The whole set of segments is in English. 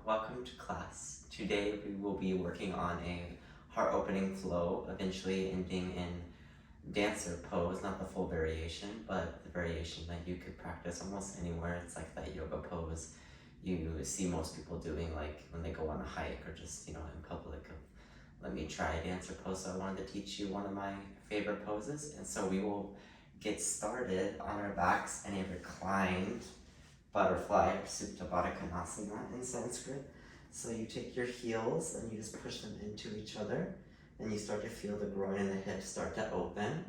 welcome to class. Today we will be working on a heart-opening flow, eventually ending in dancer pose, not the full variation, but the variation that you could practice almost anywhere. It's like that yoga pose you see most people doing, like when they go on a hike or just, in public. Let me try a dancer pose. So I wanted to teach you one of my favorite poses. And so we will get started on our backs in a reclined butterfly or Supta Baddha Konasana in Sanskrit. So you take your heels and you just push them into each other, and you start to feel the groin and the hips start to open.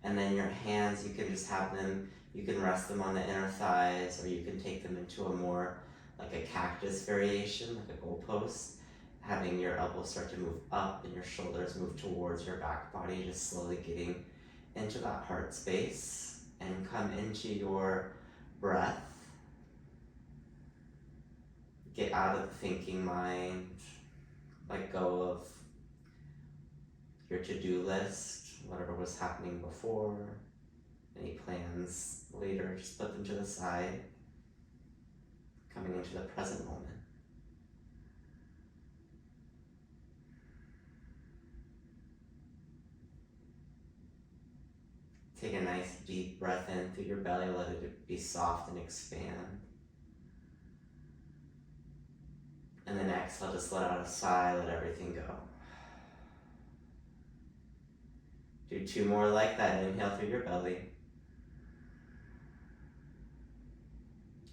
And then your hands, you can just have them, you can rest them on the inner thighs, or you can take them into a more like a cactus variation, like a goalpost, having your elbows start to move up and your shoulders move towards your back body, just slowly getting into that heart space, and come into your breath. Get out of the thinking mind, let go of your to-do list, whatever was happening before, any plans later, just put them to the side, coming into the present moment. Take a nice deep breath in through your belly, let it be soft and expand. And then exhale, just let out a sigh, let everything go. Do 2 more like that. Inhale through your belly.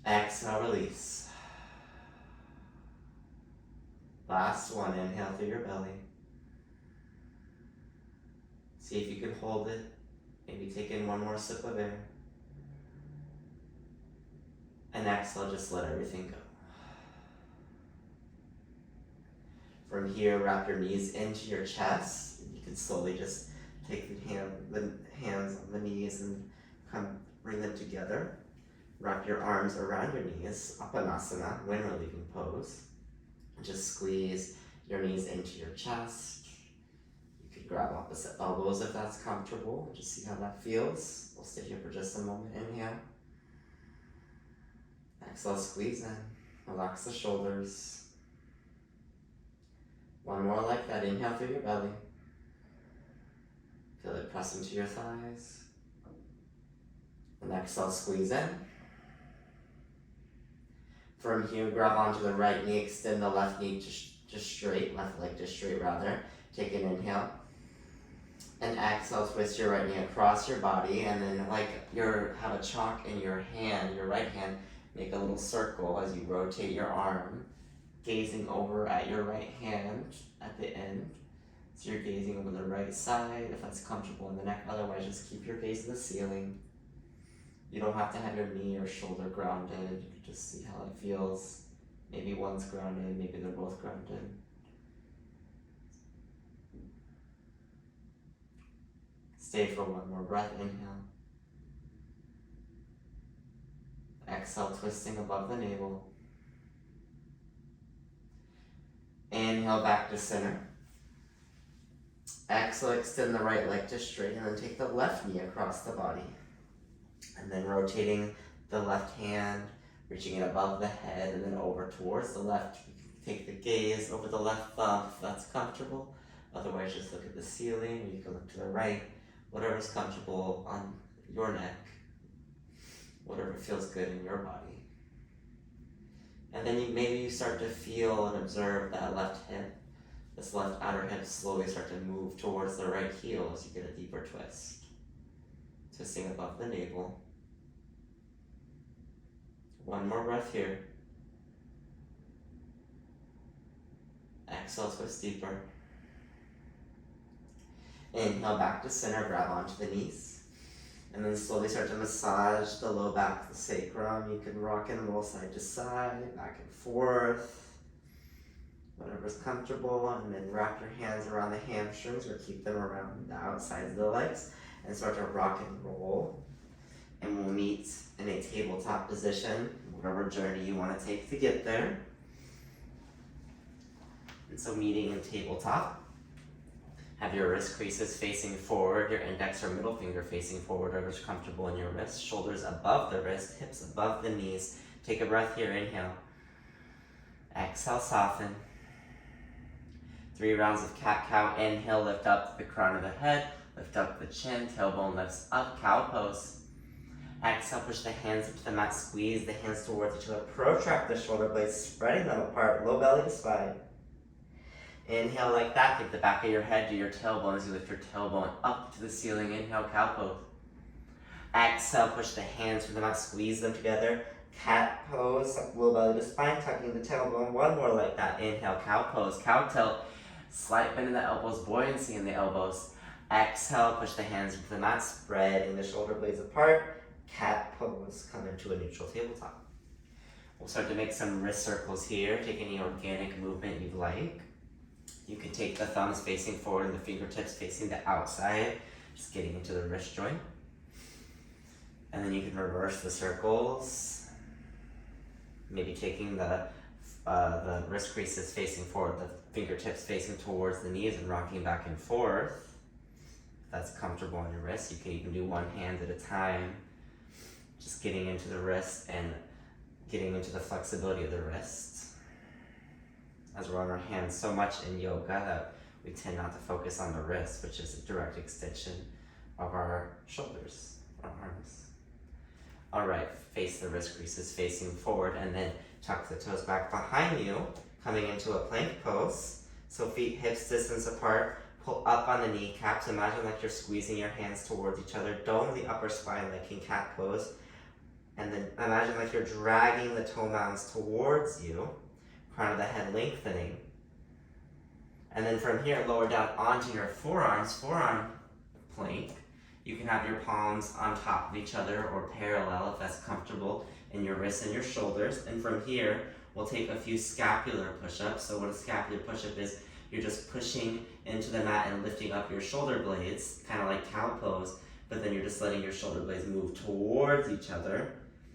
Exhale, release. Last one, inhale through your belly. See if you can hold it. Maybe take in 1 more sip of air. And exhale, just let everything go. From here, wrap your knees into your chest. You can slowly just take the hands on the knees and bring them together. Wrap your arms around your knees, Apanasana, wind relieving pose. Just squeeze your knees into your chest. You could grab opposite elbows if that's comfortable. Just see how that feels. We'll stay here for just a moment. Inhale. Exhale, squeeze in. Relax the shoulders. 1 more like that. Inhale through your belly. Feel it press into your thighs. And exhale, squeeze in. From here, grab onto the right knee, extend the left knee just straight, left leg just straight rather. Take an inhale. And exhale, twist your right knee across your body, and then have a chalk in your hand, your right hand, make a little circle as you rotate your arm, gazing over at your right hand at the end. So you're gazing over the right side if that's comfortable in the neck. Otherwise, just keep your gaze to the ceiling. You don't have to have your knee or shoulder grounded. You can just see how it feels. Maybe one's grounded, maybe they're both grounded. Stay for 1 more breath. Inhale. Exhale, twisting above the navel. Inhale back to center. Exhale, extend the right leg to straight, and then take the left knee across the body. And then rotating the left hand, reaching it above the head, and then over towards the left. You can take the gaze over the left thumb if that's comfortable. Otherwise, just look at the ceiling, or you can look to the right. Whatever's comfortable on your neck. Whatever feels good in your body. And then maybe you start to feel and observe that left hip, this left outer hip slowly start to move towards the right heel as you get a deeper twist. Twisting above the navel. 1 more breath here. Exhale, twist deeper. Inhale back to center, grab onto the knees. And then slowly start to massage the low back, the sacrum. You can rock and roll side to side, back and forth, whatever's comfortable. And then wrap your hands around the hamstrings or keep them around the outsides of the legs and start to rock and roll. And we'll meet in a tabletop position, whatever journey you want to take to get there. And so meeting in tabletop. Have your wrist creases facing forward, your index or middle finger facing forward, whatever's comfortable in your wrist. Shoulders above the wrist, hips above the knees. Take a breath here, inhale. Exhale, soften. 3 rounds of cat-cow. Inhale, lift up the crown of the head. Lift up the chin. Tailbone lifts up. Cow pose. Exhale, push the hands up to the mat. Squeeze the hands towards each other. Protract the shoulder blades, spreading them apart. Low belly to spine. Inhale like that. Take the back of your head to your tailbone as you lift your tailbone up to the ceiling. Inhale, cow pose. Exhale, push the hands from the mat. Squeeze them together. Cat pose, low belly to spine, tucking the tailbone. One more like that. Inhale, cow pose, cow tilt. Slight bend in the elbows, buoyancy in the elbows. Exhale, push the hands into the mat, spreading the shoulder blades apart. Cat pose, come into a neutral tabletop. We'll start to make some wrist circles here. Take any organic movement you'd like. You can take the thumbs facing forward and the fingertips facing the outside, just getting into the wrist joint. And then you can reverse the circles. Maybe taking the wrist creases facing forward, the fingertips facing towards the knees and rocking back and forth. If that's comfortable on your wrist, you can even do one hand at a time. Just getting into the wrist and getting into the flexibility of the wrist. As we're on our hands so much in yoga that we tend not to focus on the wrist, which is a direct extension of our shoulders, our arms. All right, face the wrist creases facing forward and then tuck the toes back behind you, coming into a plank pose. So feet hips distance apart, pull up on the kneecaps. Imagine like you're squeezing your hands towards each other. Dome the upper spine like in cat pose. And then imagine like you're dragging the toe mounds towards you, crown of the head lengthening. And then from here, lower down onto your forearms, forearm plank. You can have your palms on top of each other or parallel if that's comfortable in your wrists and your shoulders. And from here, we'll take a few scapular push-ups. So what a scapular push-up is, you're just pushing into the mat and lifting up your shoulder blades, kind of like cow pose, but then you're just letting your shoulder blades move towards each other.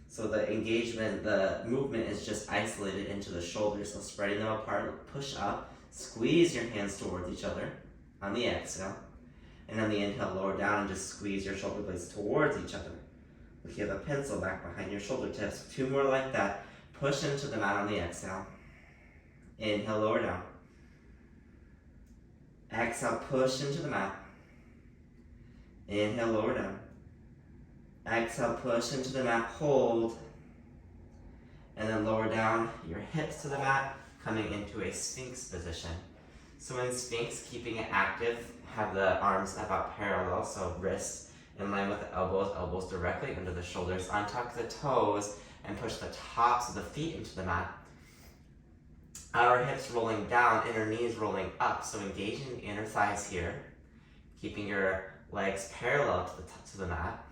So the engagement, the movement is just isolated into the shoulders. So spreading them apart, push up, squeeze your hands towards each other on the exhale. And on the inhale, lower down and just squeeze your shoulder blades towards each other. If you have a pencil back behind your shoulder tips, 2 more like that. Push into the mat on the exhale. Inhale, lower down. Exhale, push into the mat. Inhale, lower down. Exhale, push into the mat, hold. And then lower down your hips to the mat, coming into a Sphinx position. So in Sphinx, keeping it active, have the arms about parallel, so wrists in line with the elbows, elbows directly under the shoulders. Untuck the toes and push the tops of the feet into the mat. Outer hips rolling down, inner knees rolling up, so engaging the inner thighs here, keeping your legs parallel to the mat.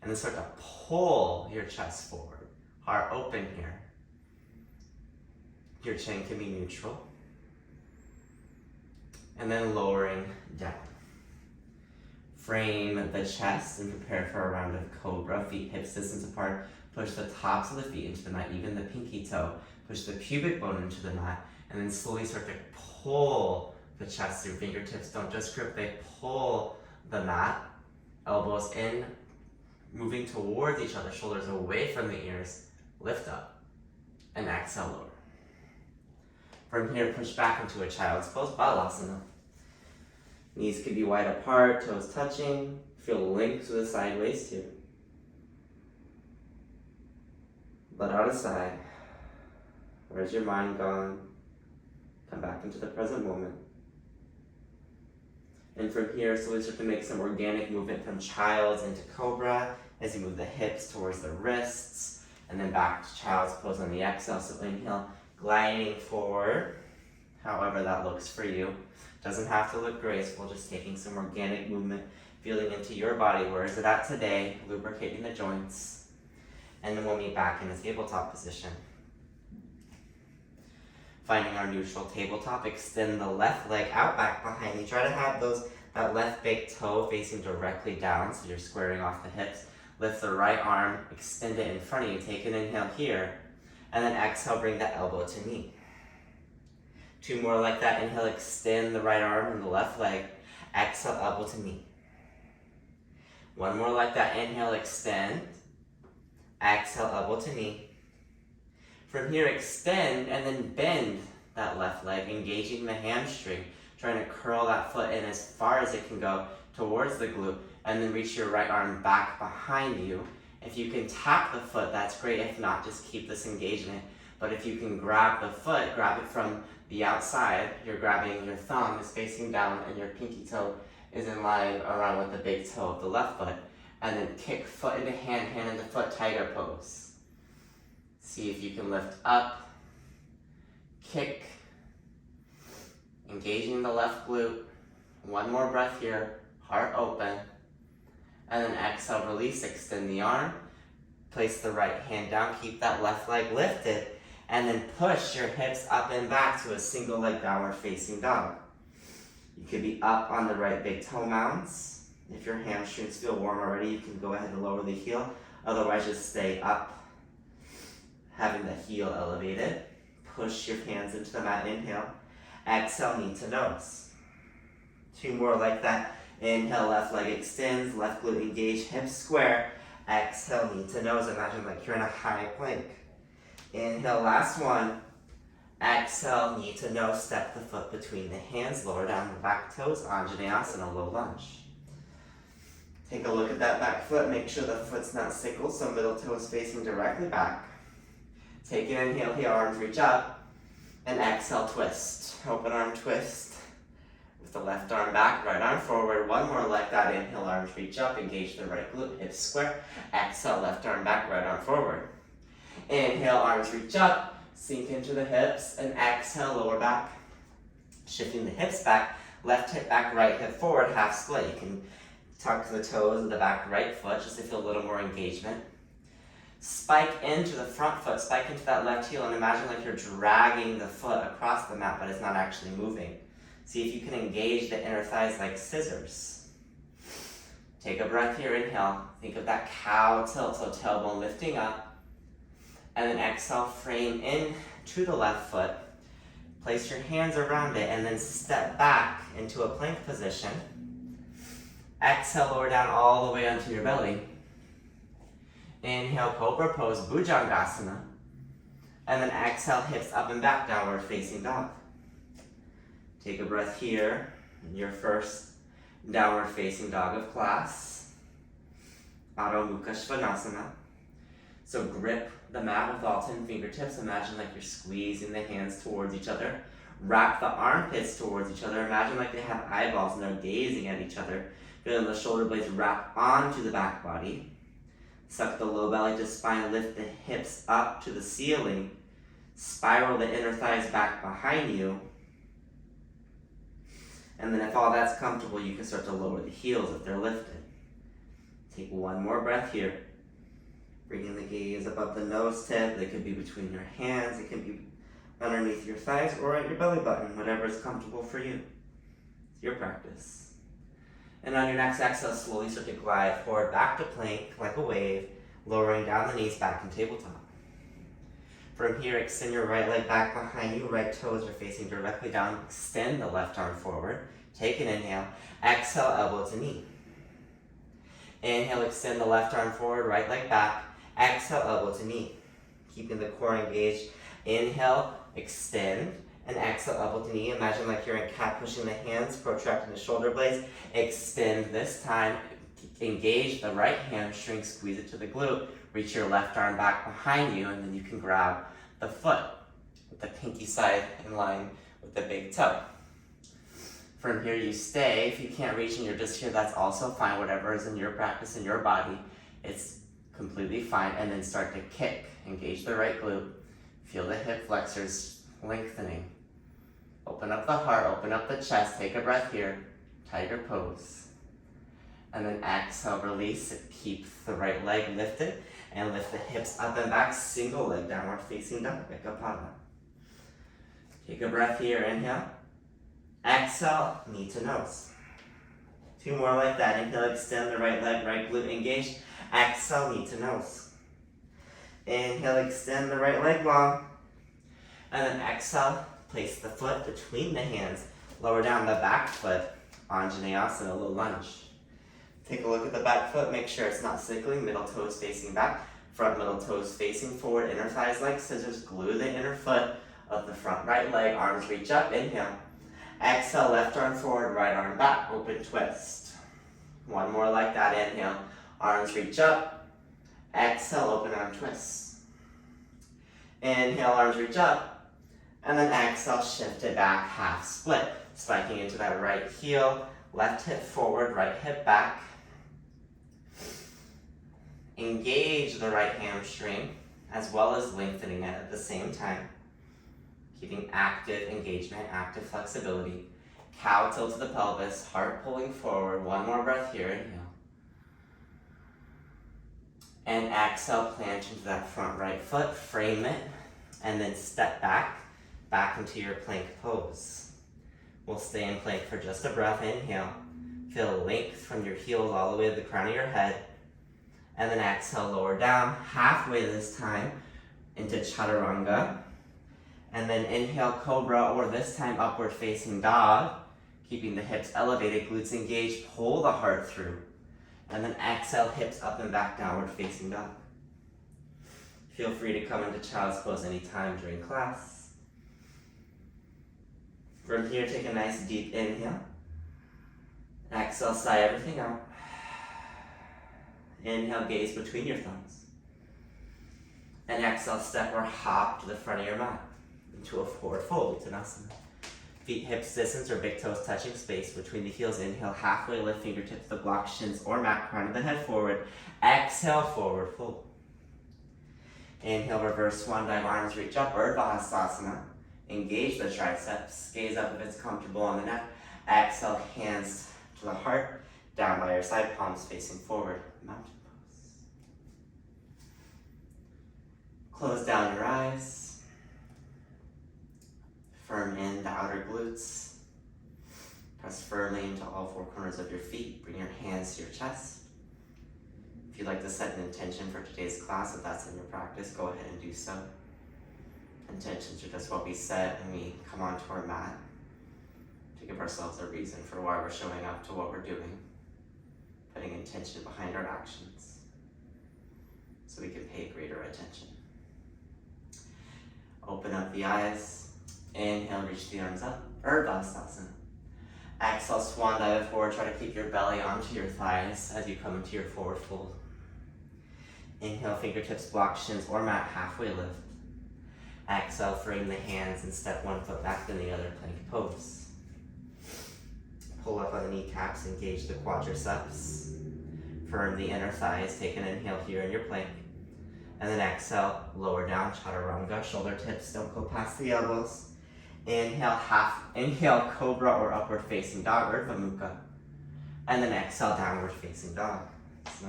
And then start to pull your chest forward, heart open here. Your chin can be neutral. And then lowering down. Frame the chest and prepare for a round of cobra. Feet hips distance apart. Push the tops of the feet into the mat, even the pinky toe. Push the pubic bone into the mat, and then slowly start to pull the chest through. Fingertips don't just grip, they pull the mat. Elbows in, moving towards each other, shoulders away from the ears. Lift up and exhale lower. From here, push back into a child's pose, Balasana. Knees could be wide apart, toes touching. Feel length to the side waist here. Let out a sigh. Where's your mind gone? Come back into the present moment. And from here, slowly start to make some organic movement from child's into cobra as you move the hips towards the wrists, and then back to child's pose on the exhale. So inhale, gliding forward, however that looks for you. Doesn't have to look graceful, just taking some organic movement, feeling into your body. Where is it at today? Lubricating the joints. And then we'll meet back in a tabletop position. Finding our neutral tabletop, extend the left leg out back behind you. Try to have that left big toe facing directly down, so you're squaring off the hips. Lift the right arm, extend it in front of you. Take an inhale here, and then exhale, bring the elbow to knee. 2 more like that. Inhale, extend the right arm and the left leg. Exhale, elbow to knee. 1 more like that. Inhale, extend. Exhale, elbow to knee. From here, extend and then bend that left leg, engaging the hamstring, trying to curl that foot in as far as it can go towards the glute, and then reach your right arm back behind you. If you can tap the foot, that's great. If not, just keep this engagement. But if you can grab the foot, grab it from the outside, you're grabbing your thumb is facing down and your pinky toe is in line around with the big toe of the left foot. And then kick foot into hand, hand into foot, tiger pose. See if you can lift up, kick, engaging the left glute. One more breath here, heart open. And then exhale, release, extend the arm. Place the right hand down, keep that left leg lifted. And then push your hips up and back to a single leg downward facing dog. You could be up on the right big toe mounds. If your hamstrings feel warm already, you can go ahead and lower the heel. Otherwise, just stay up, having the heel elevated. Push your hands into the mat, inhale. Exhale, knee to nose. 2 more like that. Inhale, left leg extends, left glute engage, hips square. Exhale, knee to nose. Imagine like you're in a high plank. Inhale, last one. Exhale, knee to nose. Step the foot between the hands, lower down the back toes, Anjaneyasana, low lunge. Take a look at that back foot. Make sure the foot's not sickled, so middle toe is facing directly back. Take an inhale here, arms reach up. And exhale, twist. Open arm twist. With the left arm back, right arm forward. One more like that. Inhale, arms reach up. Engage the right glute, hips square. Exhale, left arm back, right arm forward. Inhale, arms reach up. Sink into the hips. And exhale, lower back. Shifting the hips back. Left hip back, right hip forward. Half split. You can tuck the toes of the back right foot just to feel a little more engagement. Spike into the front foot. Spike into that left heel. And imagine like you're dragging the foot across the mat, but it's not actually moving. See if you can engage the inner thighs like scissors. Take a breath here, inhale. Think of that cow tilt, so tailbone lifting up. And then exhale, frame in to the left foot. Place your hands around it and then step back into a plank position. Exhale, lower down all the way onto your belly. Inhale, Cobra Pose, Bhujangasana. And then exhale, hips up and back, downward facing dog. Take a breath here in your first downward facing dog of class. Adho Mukha Svanasana. So grip the mat with all 10 fingertips. Imagine like you're squeezing the hands towards each other. Wrap the armpits towards each other. Imagine like they have eyeballs and they're gazing at each other. Feel the shoulder blades wrap onto the back body. Suck the low belly to spine. Lift the hips up to the ceiling. Spiral the inner thighs back behind you. And then if all that's comfortable, you can start to lower the heels if they're lifted. Take one more breath here. Bringing the gaze above the nose tip. They could be between your hands. It can be underneath your thighs or at your belly button, whatever is comfortable for you. It's your practice. And on your next exhale, slowly start to glide forward back to plank like a wave, lowering down the knees back in tabletop. From here, extend your right leg back behind you. Right toes are facing directly down. Extend the left arm forward. Take an inhale. Exhale, elbow to knee. Inhale, extend the left arm forward, right leg back. Exhale, elbow to knee. Keeping the core engaged. Inhale, extend, and exhale, elbow to knee. Imagine like you're in cat, pushing the hands, protracting the shoulder blades. Extend this time. Engage the right hamstring, squeeze it to the glute. Reach your left arm back behind you, and then you can grab the foot with the pinky side in line with the big toe. From here you stay. If you can't reach and you're just here, that's also fine. Whatever is in your practice, in your body, it's completely fine. And then start to kick. Engage the right glute. Feel the hip flexors lengthening. Open up the heart, open up the chest. Take a breath here. Tiger pose. And then exhale, release it. Keep the right leg lifted and lift the hips up and back. Single leg downward facing dog, Ekapada. Take a breath here, inhale. Exhale, knee to nose. 2 more like that. Inhale, extend the right leg, right glute engaged. Exhale, knee to nose. Inhale, extend the right leg long. And then exhale, place the foot between the hands. Lower down the back foot, Anjaneyasana, low lunge. Take a look at the back foot, make sure it's not sickling, middle toes facing back. Front middle toes facing forward, inner thighs like scissors. Glue the inner foot of the front right leg. Arms reach up, inhale. Exhale, left arm forward, right arm back, open twist. One more like that, inhale. Arms reach up. Exhale, open arm twist. Inhale, arms reach up. And then exhale, shift it back, half split. Spiking into that right heel. Left hip forward, right hip back. Engage the right hamstring, as well as lengthening it at the same time. Keeping active engagement, active flexibility. Cow tilt to the pelvis, heart pulling forward. One more breath here, inhale. And exhale, plant into that front right foot, frame it, and then step back into your plank pose. We'll stay in plank for just a breath, inhale. Feel length from your heels all the way to the crown of your head. And then exhale, lower down, halfway this time, into chaturanga. And then inhale, cobra, or this time upward facing dog. Keeping the hips elevated, glutes engaged, pull the heart through. And then exhale, hips up and back, downward facing dog. Feel free to come into child's pose anytime during class. From here, take a nice deep inhale. Exhale, sigh everything out. Inhale, gaze between your thumbs. And exhale, step or hop to the front of your mat into a forward fold, Uttanasana. Feet hips distance or big toes touching space between the heels. Inhale, halfway lift fingertips to block shins or mat, crown of the head forward. Exhale, forward fold. Inhale, reverse swan dive, arms reach up, Urdhva Hastasana. Engage the triceps, gaze up if it's comfortable on the neck. Exhale, hands to the heart, down by your side, palms facing forward, mountain pose. Close down your eyes. Firm in the outer glutes. Press firmly into all four corners of your feet. Bring your hands to your chest. If you'd like to set an intention for today's class, if that's in your practice, go ahead and do so. Intentions are just what we set when we come onto our mat to give ourselves a reason for why we're showing up to what we're doing, putting intention behind our actions so we can pay greater attention. Open up the eyes. Inhale, reach the arms up, Urdhva Hastasana. Exhale, swan dive forward. Try to keep your belly onto your thighs as you come into your forward fold. Inhale, fingertips block shins or mat, halfway lift. Exhale, frame the hands and step one foot back then the other, plank pose. Pull up on the kneecaps, engage the quadriceps. Firm the inner thighs, take an inhale here in your plank. And then exhale, lower down, chaturanga, shoulder tips don't go past the elbows. Inhale, cobra or upward facing dog, Urdhva Mukha. And then exhale, downward facing dog. So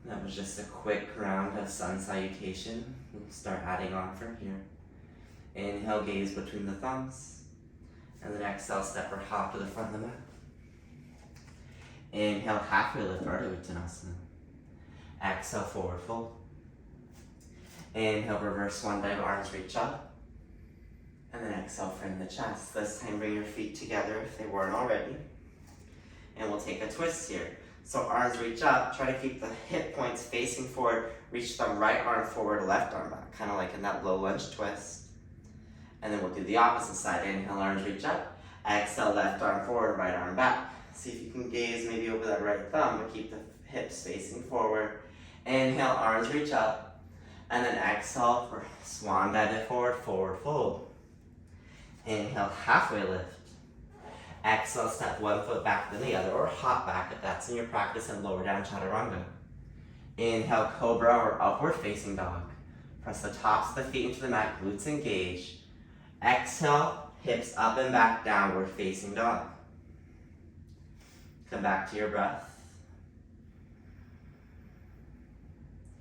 that was just a quick round of sun salutation. We'll start adding on from here. Inhale, gaze between the thumbs. And then exhale, step or hop to the front of the mat. Inhale, halfway lift, Ardha Uttanasana. Exhale, forward fold. Inhale, reverse swan dive, arms reach up. And then exhale, frame the chest. This time bring your feet together if they weren't already. And we'll take a twist here. So arms reach up, try to keep the hip points facing forward. Reach the right arm forward, left arm back, kind of like in that low lunge twist. And then we'll do the opposite side. Inhale, arms reach up. Exhale, left arm forward, right arm back. See if you can gaze maybe over that right thumb, but keep the hips facing forward. Inhale, arms reach up. And then exhale for swan dive it forward, forward fold. Inhale, halfway lift. Exhale, step one foot back then the other, or hop back if that's in your practice, and lower down chaturanga. Inhale, cobra or upward facing dog. Press the tops of the feet into the mat, glutes engage. Exhale, hips up and back, downward facing dog. Come back to your breath.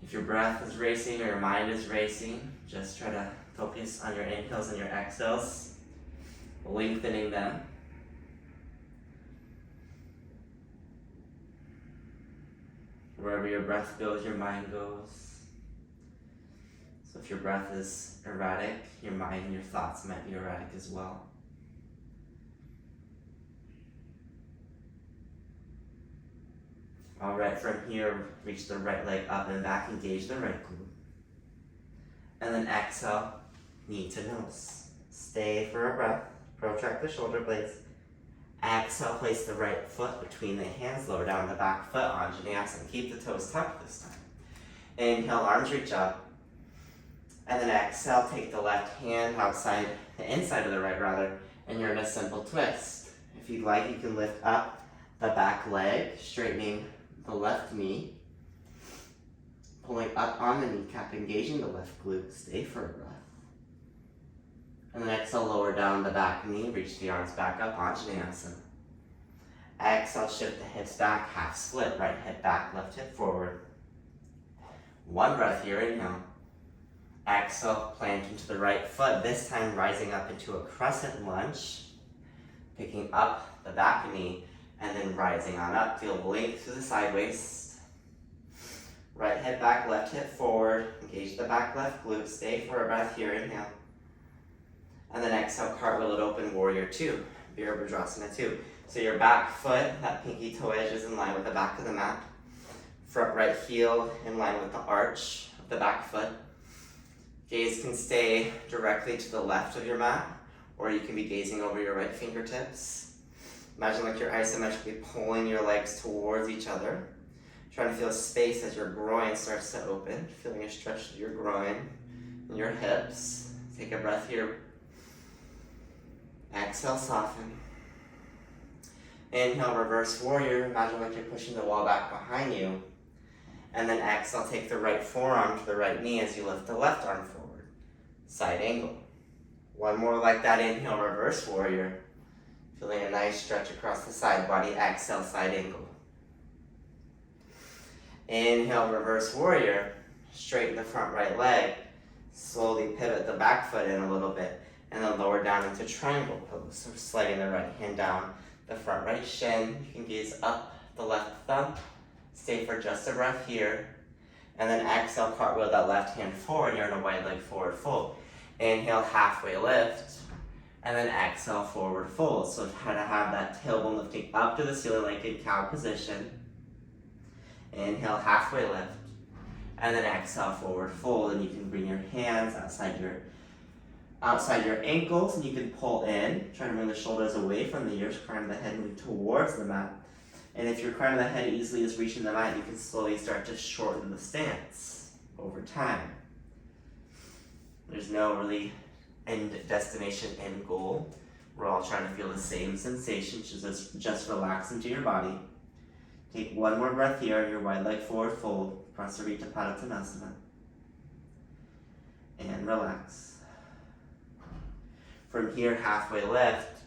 If your breath is racing or your mind is racing, just try to focus on your inhales and your exhales, lengthening them. Wherever your breath goes, your mind goes. So if your breath is erratic, your mind and your thoughts might be erratic as well. Alright, from here, reach the right leg up and back, engage the right glute. And then exhale, knee to nose. Stay for a breath, protract the shoulder blades. Exhale, place the right foot between the hands, lower down the back foot, Anjaneyasana. Keep the toes tucked this time. Inhale, arms reach up. And then exhale, take the left hand outside, the inside of the right rather, and you're in a simple twist. If you'd like, you can lift up the back leg, straightening the left knee, pulling up on the kneecap, engaging the left glute. Stay for a breath. And then exhale, lower down the back knee, reach the arms back up, Anjaneyasana. Exhale, shift the hips back, half split, right hip back, left hip forward. One breath here, inhale. Exhale, plant into the right foot, this time rising up into a crescent lunge, picking up the back knee, and then rising on up. Feel length through the side waist. Right hip back, left hip forward. Engage the back left glute. Stay for a breath here, inhale. And then exhale, cartwheel it open, warrior two, Virabhadrasana 2. So your back foot, that pinky toe edge is in line with the back of the mat. Front right heel in line with the arch of the back foot. Gaze can stay directly to the left of your mat, or you can be gazing over your right fingertips. Imagine like you're isometrically pulling your legs towards each other. Trying to feel space as your groin starts to open, feeling a stretch to your groin and your hips. Take a breath here. Exhale, soften. Inhale, reverse warrior. Imagine like you're pushing the wall back behind you. And then exhale, take the right forearm to the right knee as you lift the left arm forward. Side angle. One more like that. Inhale, reverse warrior. Feeling a nice stretch across the side body. Exhale, side angle. Inhale, reverse warrior. Straighten the front right leg. Slowly pivot the back foot in a little bit. And then lower down into triangle pose. So sliding the right hand down the front right shin. You can gaze up the left thumb. Stay for just a breath here. And then exhale, cartwheel that left hand forward. You're in a wide leg forward fold. Inhale, halfway lift. And then exhale, forward fold. So try to have that tailbone lifting up to the ceiling like in cow position. Inhale, halfway lift. And then exhale, forward fold. And you can bring your hands outside your ankles, and you can pull in. Try to bring the shoulders away from the ears, crown of the head move towards the mat. And if your crown of the head easily is reaching the mat, you can slowly start to shorten the stance over time. There's no really end destination, end goal. We're all trying to feel the same sensation, just relax into your body. Take one more breath here, your wide leg forward fold, Prasarita Padottanasana. And relax. From here, halfway lift,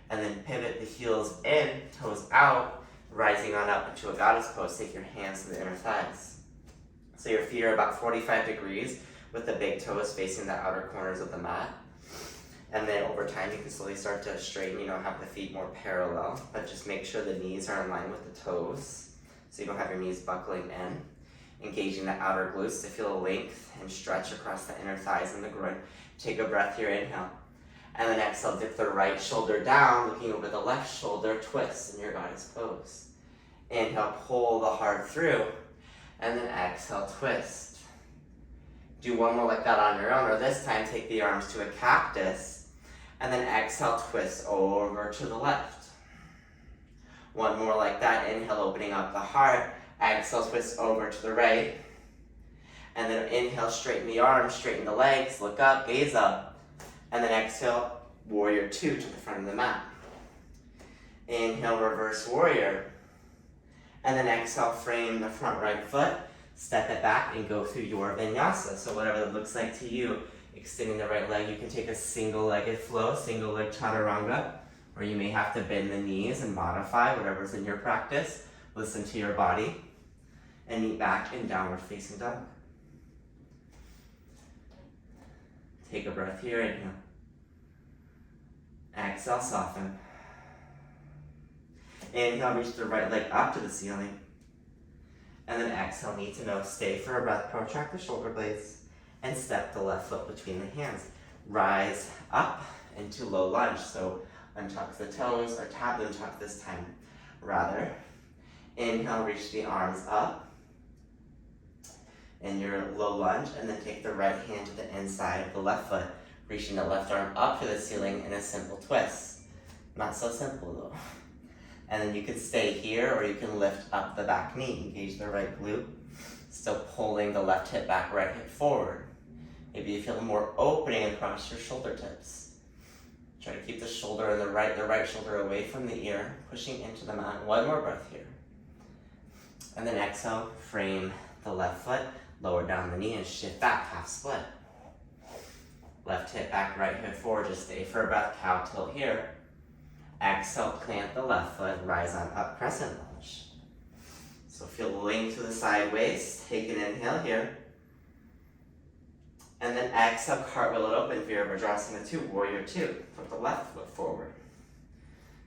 and then pivot the heels in, toes out, rising on up into a goddess pose. Take your hands to the inner thighs. So your feet are about 45 degrees with the big toes facing the outer corners of the mat. And then over time, you can slowly start to straighten, have the feet more parallel, but just make sure the knees are in line with the toes, so you don't have your knees buckling in. Engaging the outer glutes to feel a length and stretch across the inner thighs and the groin. Take a breath here, inhale. And then exhale, dip the right shoulder down, looking over the left shoulder, twist in your goddess pose. Inhale, pull the heart through, and then exhale, twist. Do one more like that on your own, or this time take the arms to a cactus, and then exhale, twist over to the left. One more like that, inhale, opening up the heart, exhale, twist over to the right, and then inhale, straighten the arms, straighten the legs, look up, gaze up. And then exhale, warrior two to the front of the mat. Inhale, reverse warrior. And then exhale, frame the front right foot, step it back, and go through your vinyasa. So whatever that looks like to you, extending the right leg, you can take a single-legged flow, single-leg chaturanga, or you may have to bend the knees and modify whatever's in your practice. Listen to your body, and meet back in downward facing dog. Take a breath here, inhale. Exhale, soften. Inhale, reach the right leg up to the ceiling. And then exhale, knee to nose. Stay for a breath, protract the shoulder blades, and step the left foot between the hands. Rise up into low lunge. So untuck the toes, or tap them tuck this time, rather. Inhale, reach the arms up in your low lunge, and then take the right hand to the inside of the left foot, reaching the left arm up to the ceiling in a simple twist. Not so simple though. And then you can stay here, or you can lift up the back knee, engage the right glute, still pulling the left hip back, right hip forward. Maybe you feel more opening across your shoulder tips. Try to keep the shoulder and the right shoulder away from the ear, pushing into the mat. One more breath here. And then exhale, frame the left foot, lower down the knee and shift back, half split. Left hip back, right hip forward, just stay for a breath, cow tilt here. Exhale, plant the left foot, rise on up, crescent lunge. So feel the length to the side waist, take an inhale here. And then exhale, cartwheel it open, Virabhadrasana 2, Warrior 2. Put the left foot forward.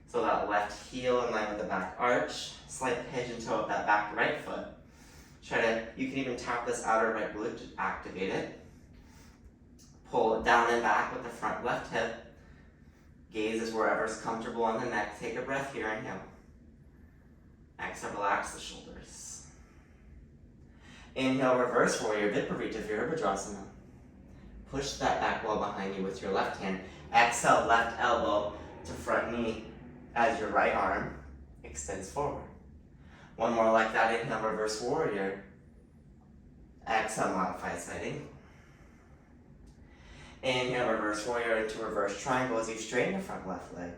So that left heel in line with the back arch, slight pigeon toe of that back right foot. You can even tap this outer right glute to activate it. Pull it down and back with the front left hip. Gaze is wherever's comfortable on the neck. Take a breath here, inhale. Exhale, relax the shoulders. Inhale, reverse warrior, Viparita Virabhadrasana. Push that back wall behind you with your left hand. Exhale, left elbow to front knee as your right arm extends forward. One more like that, inhale, reverse warrior. Exhale, modified side angle. Inhale, reverse warrior into reverse triangle as you straighten the front left leg.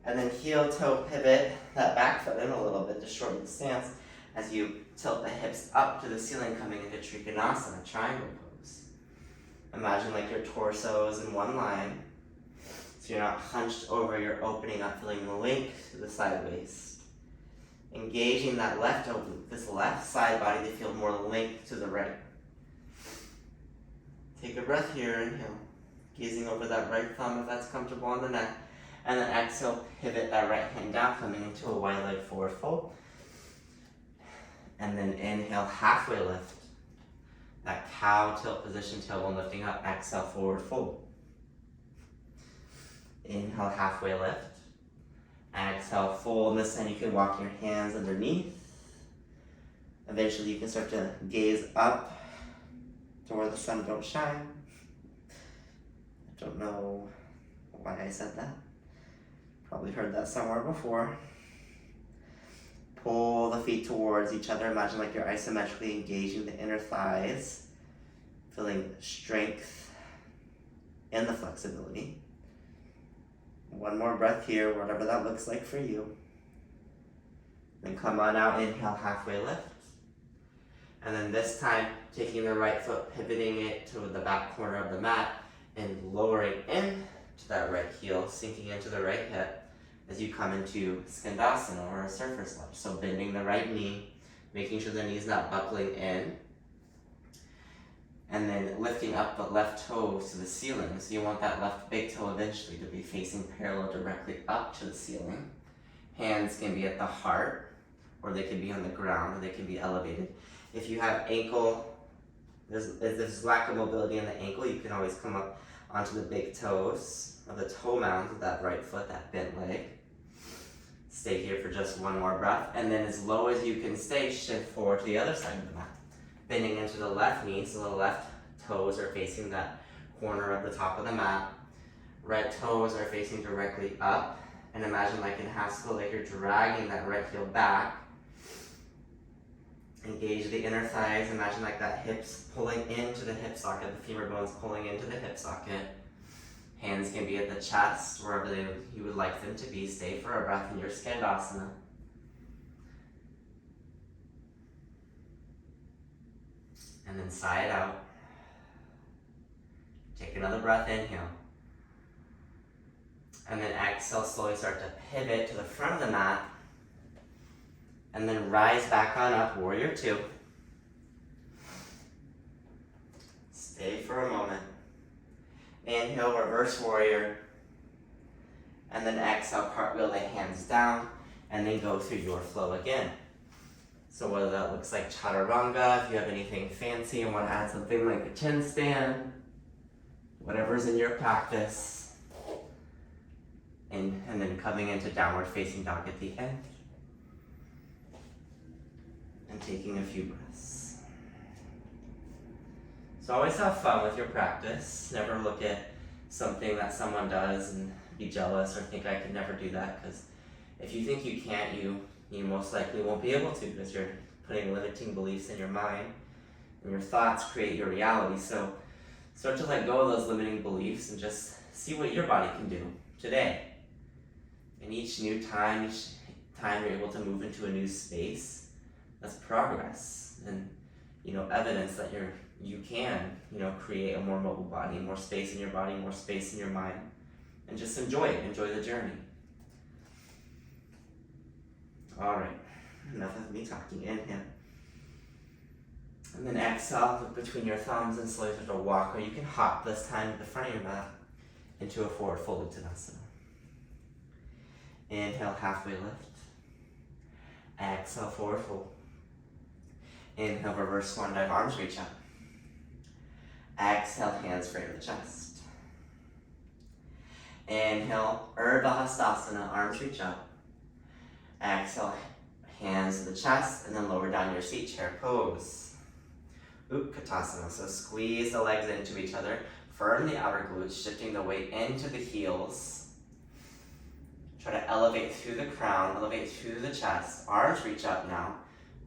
And then heel toe pivot that back foot in a little bit to shorten the stance as you tilt the hips up to the ceiling, coming into Trikonasana, triangle pose. Imagine like your torso is in one line, so you're not hunched over, you're opening up, feeling the link to the side waist. Engaging that left oblique, this left side body to feel more linked to the right. Take a breath here, inhale. Gazing over that right thumb if that's comfortable on the neck. And then exhale, pivot that right hand down, coming into a wide leg forward fold. And then inhale, halfway lift. That cow tilt position, tailbone lifting up, exhale, forward fold. Inhale, halfway lift. Exhale, fold, and this time you can walk your hands underneath. Eventually you can start to gaze up to where the sun don't shine. I don't know why I said that. Probably heard that somewhere before. Pull the feet towards each other. Imagine like you're isometrically engaging the inner thighs, feeling strength and the flexibility. One more breath here, whatever that looks like for you. Then come on out, inhale, halfway lift. And then this time, taking the right foot, pivoting it to the back corner of the mat, and lowering in to that right heel, sinking into the right hip as you come into Skandasana, or a surfer's lunge. So bending the right knee, making sure the knee's not buckling in, and then lifting up the left toes to the ceiling. So you want that left big toe eventually to be facing parallel directly up to the ceiling. Hands can be at the heart, or they can be on the ground, or they can be elevated. If you have ankle, there's lack of mobility in the ankle, you can always come up onto the big toes of the toe mound of that right foot, that bent leg. Stay here for just one more breath, and then as low as you can stay, shift forward to the other side of the mat. Bending into the left knee, so the left toes are facing that corner of the top of the mat. Right toes are facing directly up, and imagine like in Haskell, like you're dragging that right heel back. Engage the inner thighs, imagine like that hips pulling into the hip socket, the femur bones pulling into the hip socket. Hands can be at the chest, wherever you would like them to be. Stay for a breath in your Skandasana. And then sigh it out. Take another breath, inhale. And then exhale, slowly start to pivot to the front of the mat. And then rise back on up, Warrior 2. Stay for a moment. Inhale, reverse warrior. And then exhale, cartwheel the hands down, and then go through your flow again. So whether that looks like chaturanga, if you have anything fancy and want to add something like a chin stand, whatever's in your practice. And then coming into downward facing dog at the end. and taking a few breaths. So always have fun with your practice. Never look at something that someone does and be jealous or think I could never do that, because if you think you can't, you most likely won't be able to, because you're putting limiting beliefs in your mind, and your thoughts create your reality. So start to let go of those limiting beliefs and just see what your body can do today. And each time you're able to move into a new space, that's progress and evidence that you can create a more mobile body, more space in your body, more space in your mind, and just enjoy the journey. All right, enough of me talking. Inhale. And then exhale, look between your thumbs and slowly start to walk, or you can hop this time to the front of your mat into a forward fold Uttanasana. Inhale, halfway lift. Exhale, forward fold. Inhale, reverse swan dive, arms reach up. Exhale, hands frame the chest. Inhale, Urdhva Hastasana, arms reach up. Exhale, hands to the chest, and then lower down your seat chair pose. Utkatasana, so squeeze the legs into each other, firm the outer glutes, shifting the weight into the heels. Try to elevate through the crown, elevate through the chest. Arms reach up now,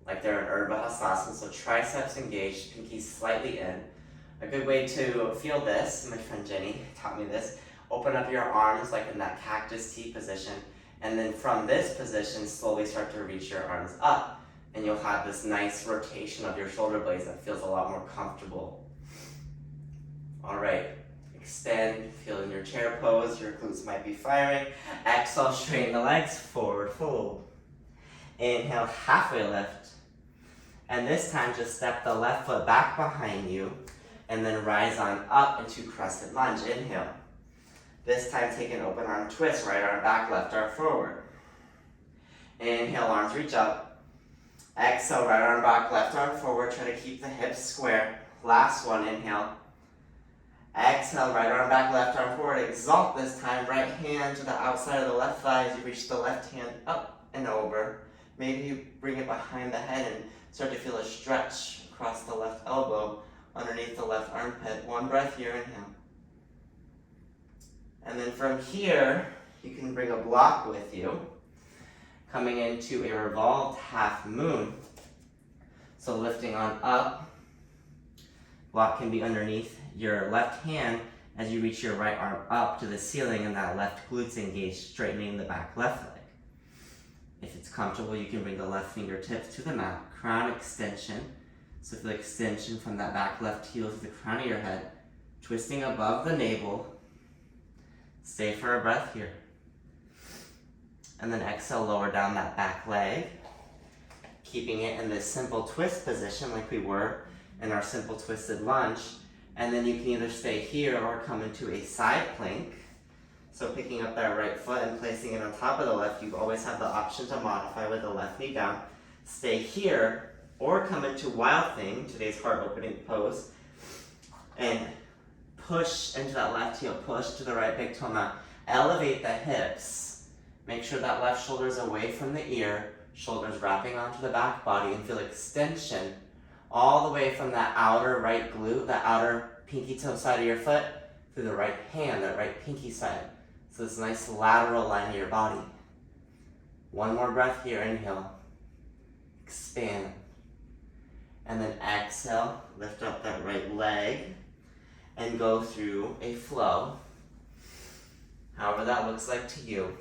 like they're in Urdhva Hastasana, so triceps engaged, pinkies slightly in. A good way to feel this, my friend Jenny taught me this, open up your arms like in that cactus T position, and then from this position, slowly start to reach your arms up, and you'll have this nice rotation of your shoulder blades that feels a lot more comfortable. All right, extend, feel in your chair pose, your glutes might be firing. Exhale, straighten the legs, forward fold. Inhale, halfway lift. And this time, just step the left foot back behind you, and then rise on up into crescent lunge. Inhale. This time, take an open arm twist, right arm back, left arm forward. Inhale, arms reach up. Exhale, right arm back, left arm forward. Try to keep the hips square. Last one, inhale. Exhale, right arm back, left arm forward. Exalt this time, right hand to the outside of the left thigh as you reach the left hand up and over. Maybe you bring it behind the head and start to feel a stretch across the left elbow, underneath the left armpit. One breath here, inhale. And then from here, you can bring a block with you, coming into a revolved half moon. So lifting on up, block can be underneath your left hand as you reach your right arm up to the ceiling and that left glutes engaged, straightening the back left leg. If it's comfortable, you can bring the left fingertips to the mat, crown extension. So feel extension from that back left heel to the crown of your head, twisting above the navel. Stay for a breath here. And then exhale, lower down that back leg, keeping it in this simple twist position like we were in our simple twisted lunge. And then you can either stay here or come into a side plank. So picking up that right foot and placing it on top of the left, you always have the option to modify with the left knee down. Stay here or come into Wild Thing, today's heart opening pose, and push into that left heel, push to the right big toe mat. Elevate the hips. Make sure that left shoulder is away from the ear, shoulders wrapping onto the back body, and feel extension all the way from that outer right glute, that outer pinky toe side of your foot, through the right hand, that right pinky side. So this nice lateral line of your body. One more breath here, inhale. Expand. And then exhale, lift up that right leg and go through a flow. However that looks like to you.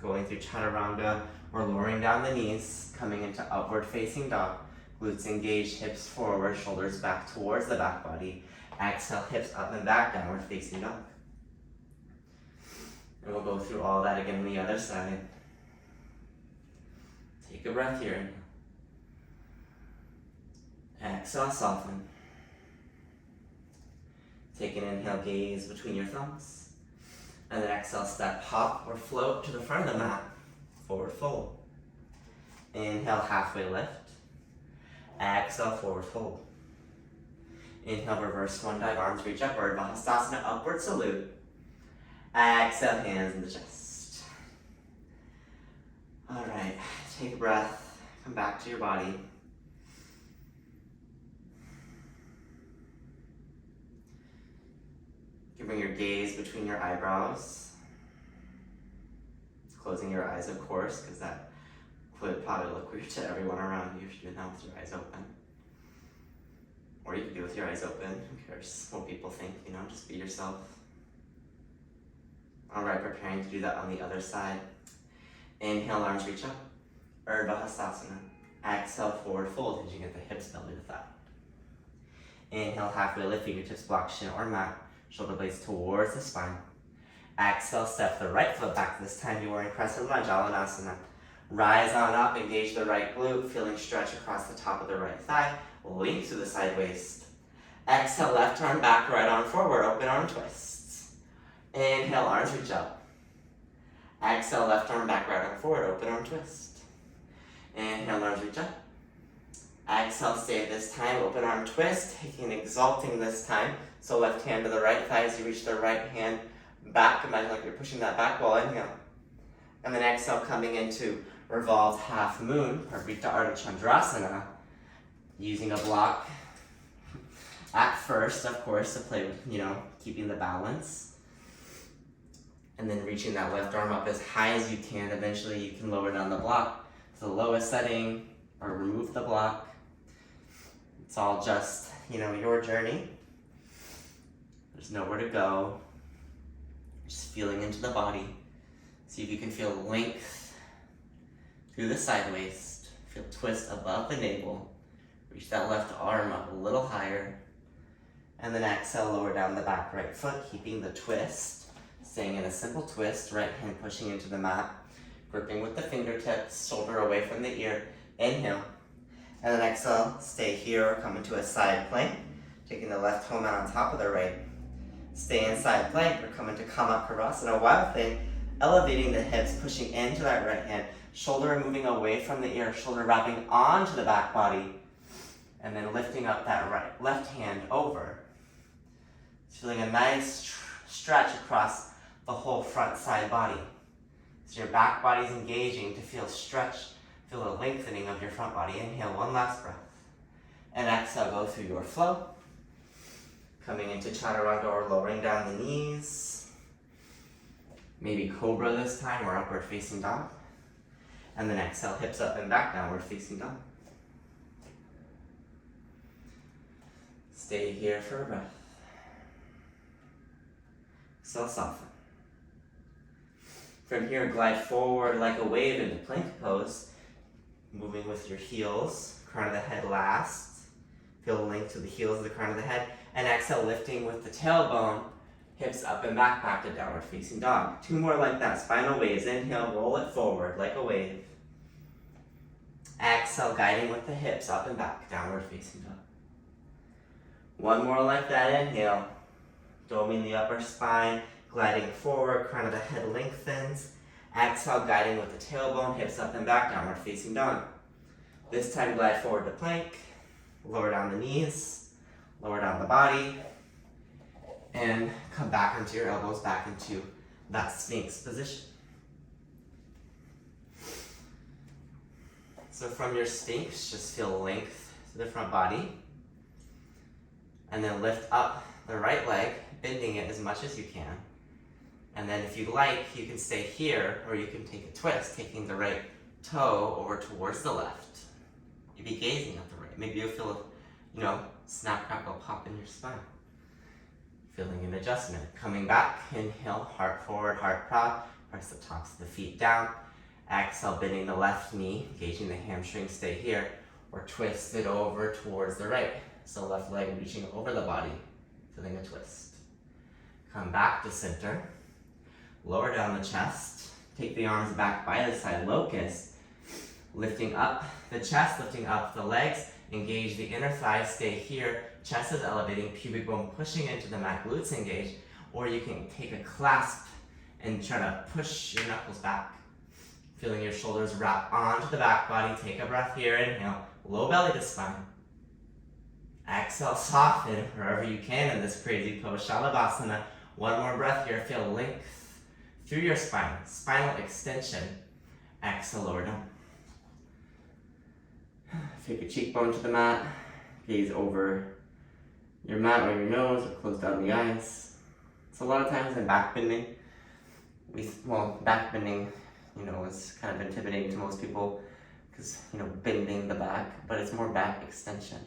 Going through chaturanga or lowering down the knees, coming into upward facing dog. Glutes engaged, hips forward, shoulders back towards the back body. Exhale, hips up and back, downward facing dog. And we'll go through all that again on the other side. Take a breath here. Exhale, soften. Take an inhale, gaze between your thumbs. And then exhale, step, hop, or float to the front of the mat. Forward fold. Inhale, halfway lift. Exhale, forward fold. Inhale, reverse swan dive, arms reach up, Urdhva Hastasana, upward salute. Exhale, hands in the chest. All right, take a breath, come back to your body. You can bring your gaze between your eyebrows. Closing your eyes, of course, because that would probably look weird to everyone around you if you're doing that with your eyes open. Or you can do it with your eyes open. Who cares what people think, just be yourself. Alright, preparing to do that on the other side. Inhale, arms reach up. Urdhva Hastasana. Exhale, forward fold, as you get the hips belly to that. Inhale, halfway lift, fingertips block shin or mat. Shoulder blades towards the spine. Exhale, step the right foot back. This time you are in Crescent Lunge, Jalanasana. Rise on up, engage the right glute, feeling stretch across the top of the right thigh. Link to the side waist. Exhale, left arm back, right arm forward, open arm twists. Inhale, arms reach up. Exhale, left arm back, right arm forward, open arm twist. Inhale, arms reach up. Exhale, stay this time, open arm twist, taking exalting this time. So left hand to the right thigh as you reach the right hand back. Imagine like you're pushing that back wall, inhale. And then exhale, coming into revolved half moon, Parivrtta Ardha Chandrasana, using a block at first, of course, to play with, keeping the balance. And then reaching that left arm up as high as you can. Eventually you can lower down the block to the lowest setting or remove the block. It's all just, your journey. There's nowhere to go. Just feeling into the body. See if you can feel length through the side waist. Feel twist above the navel. Reach that left arm up a little higher. And then exhale, lower down the back right foot, keeping the twist. Staying in a simple twist, right hand pushing into the mat. Gripping with the fingertips, shoulder away from the ear. Inhale. And then exhale, stay here or come into a side plank. Taking the left toe mat on top of the right. Stay in side plank or come into Kamakurasana, wild thing. Elevating the hips, pushing into that right hand. Shoulder moving away from the ear, shoulder wrapping onto the back body. And then lifting up that left hand over. Feeling a nice stretch across the whole front side body. So your back body's engaging to feel stretch, feel a lengthening of your front body. Inhale, one last breath. And exhale, go through your flow. Coming into Chaturanga or lowering down the knees. Maybe Cobra this time or upward facing dog. And then exhale, hips up and back, downward facing dog. Stay here for a breath. Exhale, soften. From here, glide forward like a wave into plank pose. Moving with your heels, crown of the head last. Feel the length to the heels of the crown of the head. And exhale, lifting with the tailbone, hips up and back to downward facing dog. 2 more like that, spinal waves. Inhale, roll it forward like a wave. Exhale, guiding with the hips up and back, downward facing dog. 1 more like that, inhale. Doming the upper spine, gliding forward, crown of the head lengthens. Exhale, guiding with the tailbone, hips up and back, downward facing dog. This time, glide forward to plank. Lower down the knees, lower down the body, and come back onto your elbows, back into that Sphinx position. So from your Sphinx, just feel length to the front body. And then lift up the right leg, bending it as much as you can. And then if you like, you can stay here, or you can take a twist, taking the right toe over towards the left. You'll be gazing at the right. Maybe you'll feel, snap, crackle, pop in your spine. Feeling an adjustment. Coming back, inhale, heart forward, heart proud. Press the tops of the feet down. Exhale, bending the left knee, engaging the hamstring, stay here. Or twist it over towards the right. So left leg reaching over the body, feeling a twist. Come back to center. Lower down the chest. Take the arms back by the side, locust. Lifting up the chest, lifting up the legs. Engage the inner thighs, stay here. Chest is elevating, pubic bone pushing into the mat, glutes engage. Or you can take a clasp and try to push your knuckles back. Feeling your shoulders wrap onto the back body. Take a breath here, inhale. Low belly to spine. Exhale, soften wherever you can in this crazy pose, Shalabhasana. 1 more breath here, feel length through your spine, spinal extension. Exhale, lower down. Take a cheekbone to the mat, gaze over your mat or your nose, or close down the eyes. So a lot of times in back bending, back bending, is kind of intimidating to most people because, bending the back, but it's more back extension,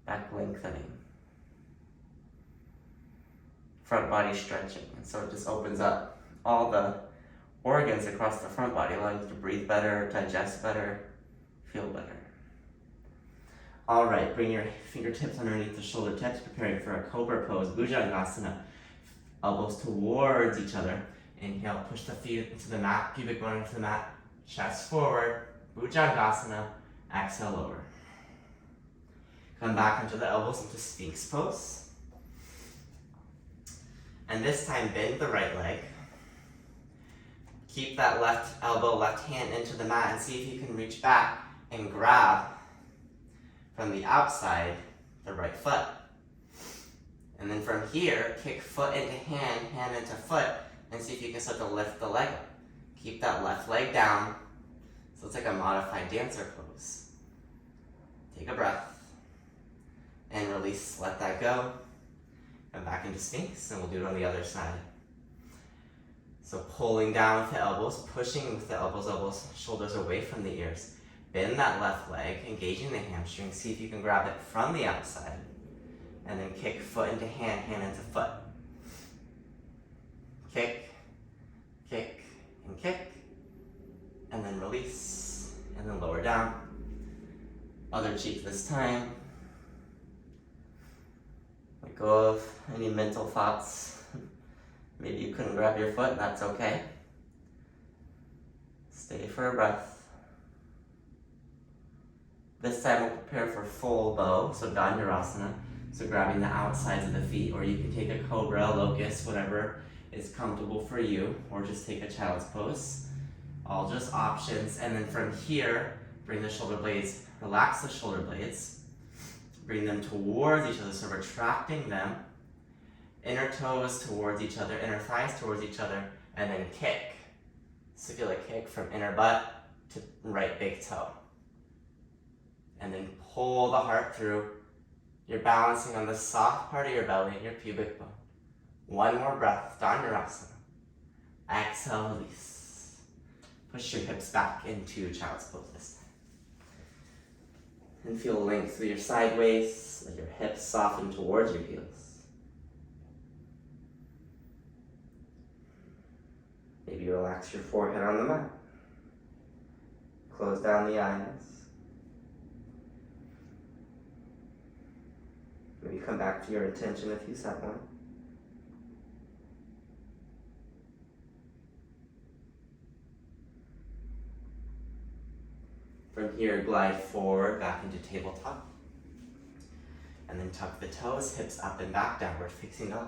back lengthening, front body stretching. And so it just opens up all the organs across the front body, allowing you to breathe better, digest better, feel better. All right, bring your fingertips underneath the shoulder tips, preparing for a cobra pose, Bhujangasana. Elbows towards each other. Inhale, push the feet into the mat, pubic bone into the mat, chest forward, Bhujangasana. Exhale, lower. Come back into the elbows into Sphinx pose. And this time, bend the right leg. Keep that left elbow, left hand into the mat, and see if you can reach back and grab from the outside the right foot. And then from here, kick foot into hand, hand into foot, and see if you can start to lift the leg up. Keep that left leg down, so it's like a modified dancer pose. Take a breath, and release, let that go. Come back into Sphinx, and we'll do it on the other side. So pulling down with the elbows, pushing with the elbows, shoulders away from the ears. Bend that left leg, engaging the hamstring. See if you can grab it from the outside. And then kick foot into hand, hand into foot. Kick, kick, and kick. And then release, and then lower down. Other cheek this time. Let go of any mental thoughts. Maybe you couldn't grab your foot, that's okay. Stay for a breath. This time we'll prepare for full bow, so Dhanurasana. So grabbing the outsides of the feet, or you can take a cobra, locust, whatever is comfortable for you, or just take a child's pose. All just options. And then from here, bring the shoulder blades, relax the shoulder blades. Bring them towards each other, so retracting them. Inner toes towards each other, inner thighs towards each other, and then kick. So feel a kick from inner butt to right big toe. And then pull the heart through. You're balancing on the soft part of your belly and your pubic bone. One more breath, Dhanurasana. Exhale, release. Push your hips back into child's pose this time. And feel length through your side waist, let your hips soften towards your heels. Maybe relax your forehead on the mat. Close down the eyes. Maybe come back to your attention if you set one. From here, glide forward, back into tabletop. And then tuck the toes, hips up and back, downward facing dog.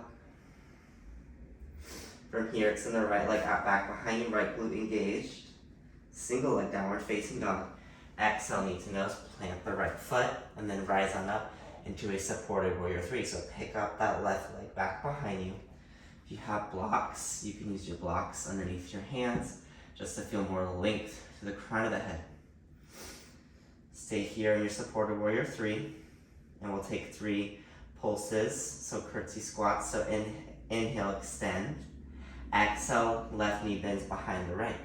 From here, extend the right leg out back behind you, right glute engaged. Single leg downward facing dog. Exhale, knee to nose, plant the right foot, and then rise on up into a supported warrior 3. So pick up that left leg back behind you. If you have blocks, you can use your blocks underneath your hands just to feel more length to the crown of the head. Stay here in your supported warrior 3, and we'll take 3 pulses, so curtsy squats. So inhale, extend. Exhale, left knee bends behind the right.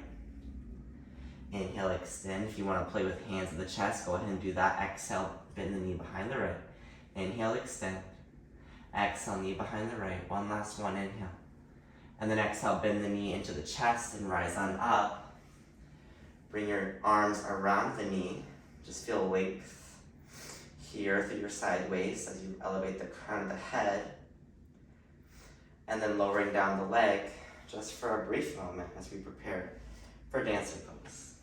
Inhale, extend. If you want to play with hands at the chest, go ahead and do that. Exhale, bend the knee behind the right. Inhale, extend. Exhale, knee behind the right. One last one, inhale. And then exhale, bend the knee into the chest and rise on up. Bring your arms around the knee. Just feel length here through your side waist as you elevate the crown of the head. And then lowering down the leg just for a brief moment as we prepare for dancer pose.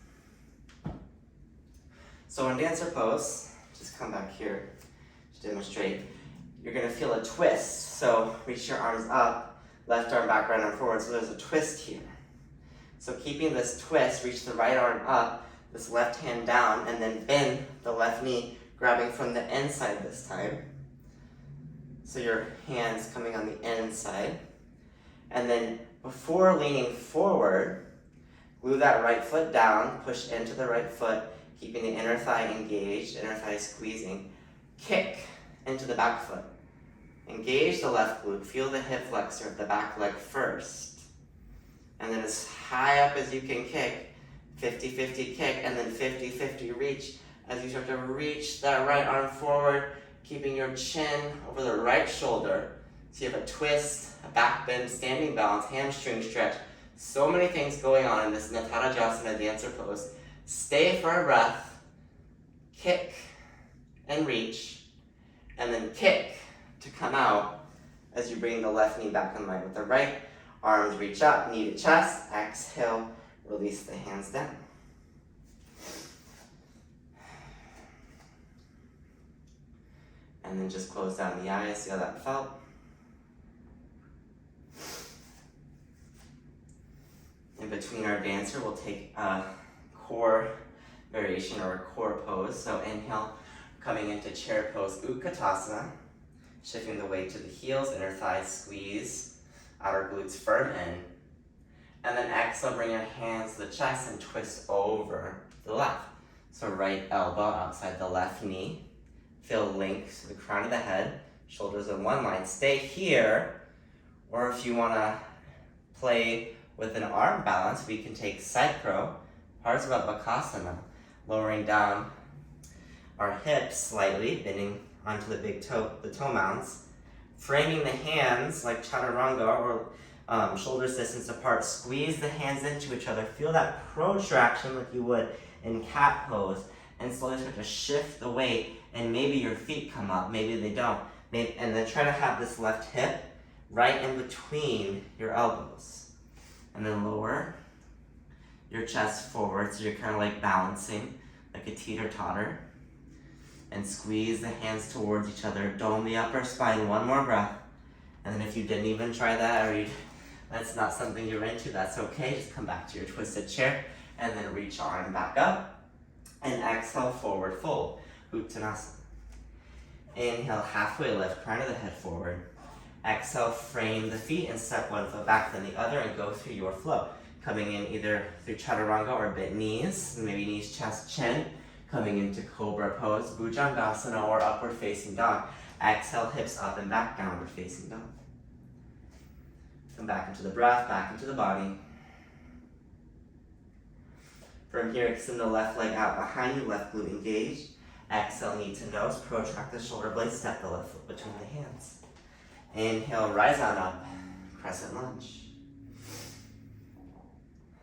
So in dancer pose, just come back here to demonstrate. You're gonna feel a twist. So reach your arms up, left arm back, right arm forward. So there's a twist here. So keeping this twist, reach the right arm up, this left hand down, and then bend the left knee, grabbing from the inside this time. So your hands coming on the inside. And then before leaning forward, glue that right foot down, push into the right foot, keeping the inner thigh engaged, inner thigh squeezing. Kick into the back foot. Engage the left glute, feel the hip flexor of the back leg first. And then as high up as you can kick, 50-50 kick, and then 50-50 reach. As you start to reach that right arm forward, keeping your chin over the right shoulder. So you have a twist, a back bend, standing balance, hamstring stretch. So many things going on in this Natarajasana dancer pose. Stay for a breath, kick and reach, and then kick to come out as you bring the left knee back in line with the right. Arms reach up, knee to chest. Exhale, release the hands down. And then just close down the eyes, see how that felt. In between our dancer, we'll take a core variation or a core pose. So inhale, coming into chair pose, Utkatasana. Shifting the weight to the heels, inner thighs squeeze, outer glutes firm in. And then exhale, bring your hands to the chest and twist over to the left. So right elbow outside the left knee. Feel length to the crown of the head, shoulders in one line. Stay here, or if you want to play with an arm balance, we can take side crow, Parsva lowering down our hips slightly, bending onto the big toe, the toe mounts, framing the hands like chaturanga or shoulders distance apart. Squeeze the hands into each other. Feel that protraction like you would in cat pose, and slowly start to shift the weight. And maybe your feet come up, maybe they don't. And then try to have this left hip right in between your elbows. And then lower your chest forward so you're kind of like balancing like a teeter-totter. And squeeze the hands towards each other. Dome the upper spine, one more breath. And then if you didn't even try that, or that's not something you're into, that's okay. Just come back to your twisted chair and then reach arm back up. And exhale, forward fold, Uttanasana. Inhale, halfway lift, crown of the head forward. Exhale, frame the feet and step one foot back, then the other, and go through your flow. Coming in either through chaturanga or bent knees, maybe knees, chest, chin. Coming into cobra pose, bhujangasana or upward facing dog. Exhale, hips up and back, downward facing dog. Come back into the breath, back into the body. From here, extend the left leg out behind you, left glute engaged. Exhale, knee to nose, protract the shoulder blades, step the left foot between the hands. Inhale, rise on up, crescent lunge.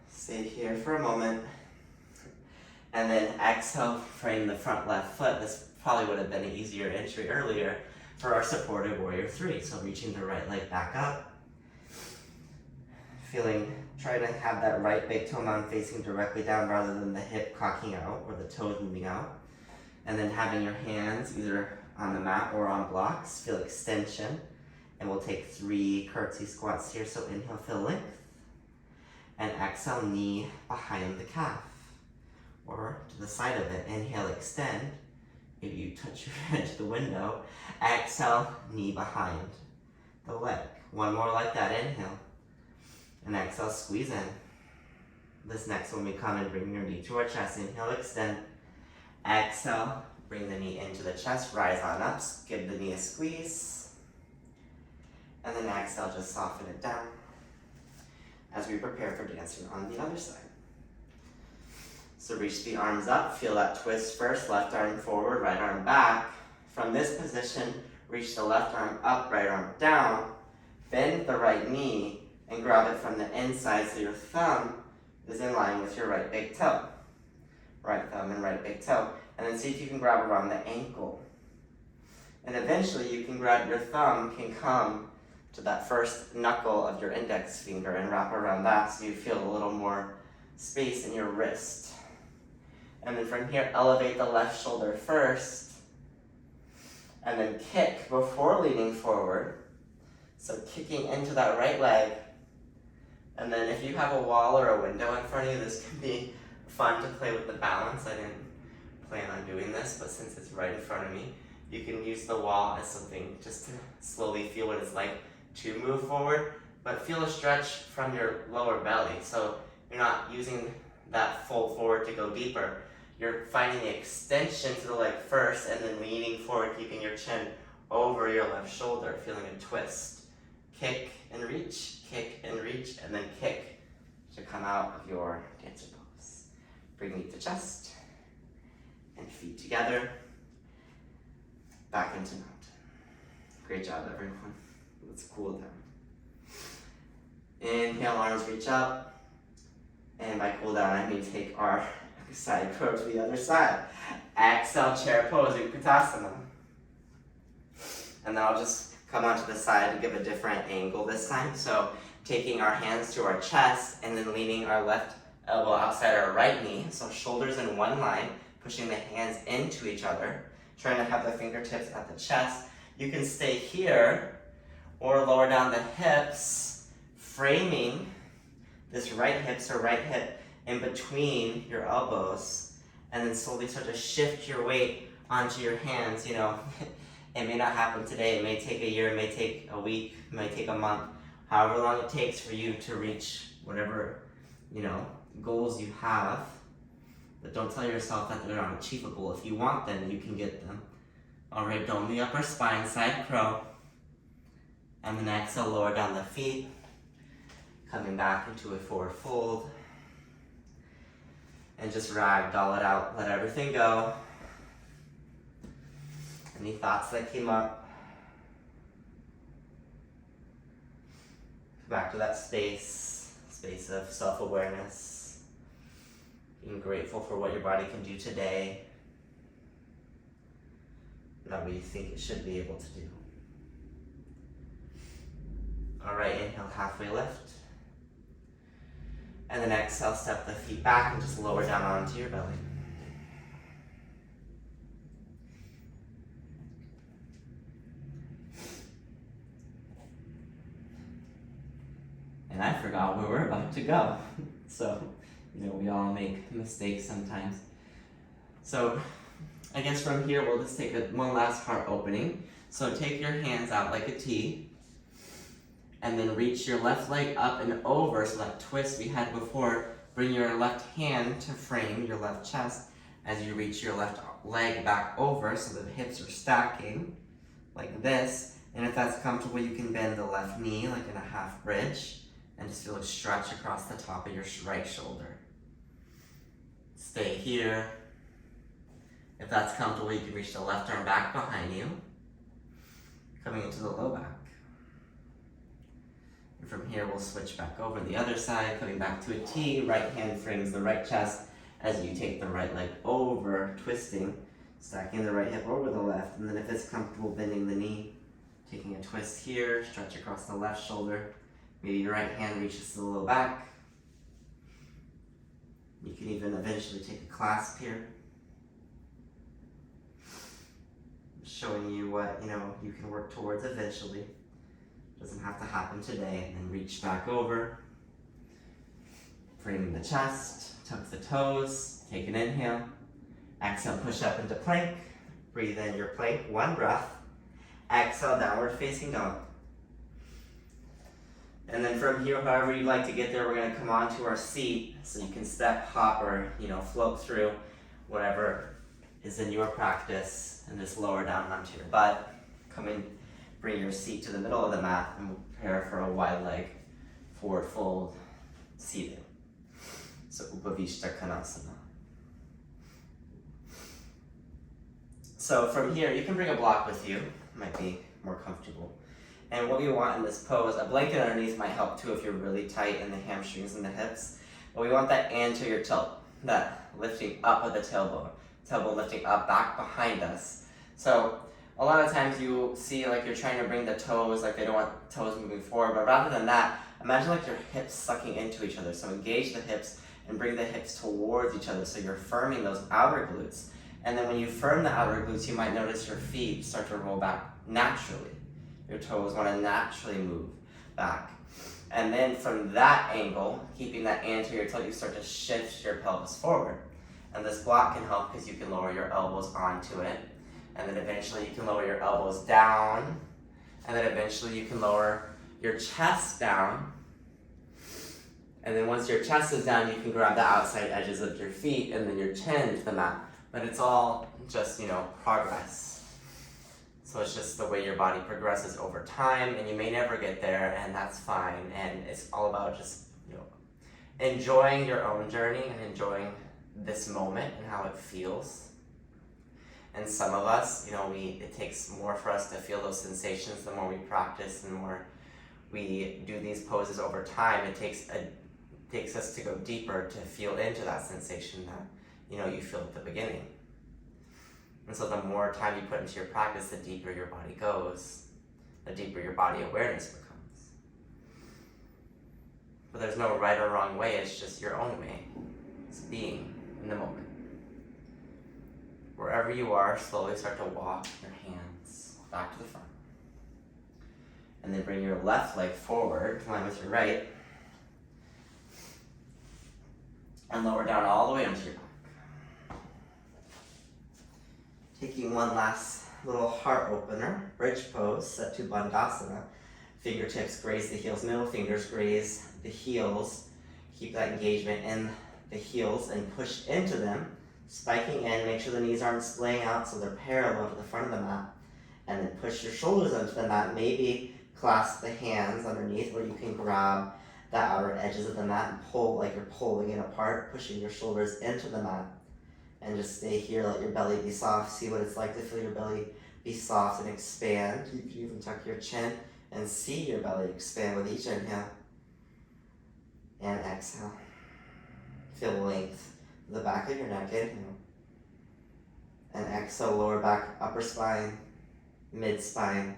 Stay here for a moment. And then exhale, frame the front left foot. This probably would have been an easier entry earlier for our supported warrior 3. So reaching the right leg back up. Try to have that right big toe mound facing directly down rather than the hip cocking out or the toes moving out. And then having your hands either on the mat or on blocks. Feel extension. And we'll take 3 curtsy squats here. So inhale, feel length. And exhale, knee behind the calf. Or to the side of it. Inhale, extend. Maybe you touch your head to the window. Exhale, knee behind the leg. One more like that. Inhale. And exhale, squeeze in. This next one we come and bring your knee to our chest. Inhale, extend. Exhale, bring the knee into the chest. Rise on up. Give the knee a squeeze. And then exhale, just soften it down as we prepare for dancing on the other side. So reach the arms up, feel that twist first, left arm forward, right arm back. From this position, reach the left arm up, right arm down, bend the right knee, and grab it from the inside so your thumb is in line with your right big toe. Right thumb and right big toe. And then see if you can grab around the ankle. And eventually you can grab your thumb, can come to that first knuckle of your index finger and wrap around that so you feel a little more space in your wrist. And then from here, elevate the left shoulder first. And then kick before leaning forward. So kicking into that right leg. And then if you have a wall or a window in front of you, this can be fun to play with the balance. I didn't plan on doing this, but since it's right in front of me, you can use the wall as something just to slowly feel what it's like to move forward, but feel a stretch from your lower belly. So you're not using that fold forward to go deeper. You're finding the extension to the leg first and then leaning forward, keeping your chin over your left shoulder, feeling a twist. Kick and reach, and then kick to come out of your dancer pose. Bring knee to chest, and feet together, back into mountain. Great job, everyone. Let's cool down. Inhale, arms reach up, and by cool down, I mean take our side crow to the other side. Exhale, chair pose, Utkatasana. And then I'll just come onto the side and give a different angle this time. So taking our hands to our chest and then leaning our left elbow outside our right knee. So shoulders in one line, pushing the hands into each other. Trying to have the fingertips at the chest. You can stay here or lower down the hips, framing this right hip in between your elbows, and then slowly start to shift your weight onto your hands. You know, it may not happen today, it may take a year, it may take a week, it may take a month, however long it takes for you to reach whatever, you know, goals you have. But don't tell yourself that they're unachievable. If you want them, you can get them. All right, dome the upper spine, side crow. And then exhale, lower down the feet. Coming back into a forward fold. And just ragdoll it out, let everything go. Any thoughts that came up? Back to that space of self-awareness. Being grateful for what your body can do today. Not what you think it should be able to do. All right, inhale, halfway lift. And then exhale, step the feet back and just lower down onto your belly. And I forgot where we're about to go. So, you know, we all make mistakes sometimes. So, I guess from here, we'll just take one last heart opening. So take your hands out like a T. And then reach your left leg up and over, so that twist we had before. Bring your left hand to frame your left chest as you reach your left leg back over, so the hips are stacking like this. And if that's comfortable, you can bend the left knee like in a half bridge and just feel a stretch across the top of your right shoulder. Stay here. If that's comfortable, you can reach the left arm back behind you, coming into the low back. And from here, we'll switch back over the other side, coming back to a T. Right hand frames the right chest as you take the right leg over, twisting, stacking the right hip over the left. And then if it's comfortable, bending the knee, taking a twist here, stretch across the left shoulder. Maybe your right hand reaches to the low back. You can even eventually take a clasp here. Showing you what, you can work towards eventually. Doesn't have to happen today. And then reach back over. Framing the chest, tuck the toes, take an inhale. Exhale, push up into plank. Breathe in your plank, one breath. Exhale, downward facing dog. And then from here, however you'd like to get there, we're gonna come onto our seat so you can step, hop, or float through whatever is in your practice, and just lower down onto your butt. Come in, bring your seat to the middle of the mat, and we'll prepare for a wide leg forward fold seated. So Upavishta Konasana. So from here, you can bring a block with you, might be more comfortable. And what we want in this pose, a blanket underneath might help too if you're really tight in the hamstrings and the hips. But we want that anterior tilt, that lifting up of the tailbone lifting up back behind us. So a lot of times you see like you're trying to bring the toes, like they don't want toes moving forward, but rather than that, imagine like your hips sucking into each other. So engage the hips and bring the hips towards each other so you're firming those outer glutes. And then when you firm the outer glutes, you might notice your feet start to roll back naturally. Your toes want to naturally move back. And then from that angle, keeping that anterior tilt, you start to shift your pelvis forward. And this block can help because you can lower your elbows onto it. And then eventually you can lower your elbows down. And then eventually you can lower your chest down. And then once your chest is down, you can grab the outside edges of your feet and then your chin to the mat. But it's all just, progress. So it's just the way your body progresses over time, and you may never get there, and that's fine. And it's all about just, enjoying your own journey and enjoying this moment and how it feels. And some of us, it takes more for us to feel those sensations the more we practice and the more we do these poses over time. It takes us to go deeper to feel into that sensation that, you feel at the beginning. And so the more time you put into your practice, the deeper your body goes, the deeper your body awareness becomes. But there's no right or wrong way, it's just your own way. It's being in the moment. Wherever you are, slowly start to walk your hands back to the front. And then bring your left leg forward, in line with your right. And lower down all the way onto your back. Taking one last little heart opener, bridge pose, set to Bandhasana. Fingertips graze the heels, middle fingers graze the heels. Keep that engagement in the heels and push into them. Spiking in, make sure the knees aren't splaying out so they're parallel to the front of the mat. And then push your shoulders onto the mat. Maybe clasp the hands underneath where you can grab the outer edges of the mat and pull like you're pulling it apart, pushing your shoulders into the mat. And just stay here, let your belly be soft. See what it's like to feel your belly be soft and expand. You can even tuck your chin and see your belly expand with each inhale. And exhale. Feel length. The back of your neck, inhale. And exhale, lower back, upper spine, mid spine,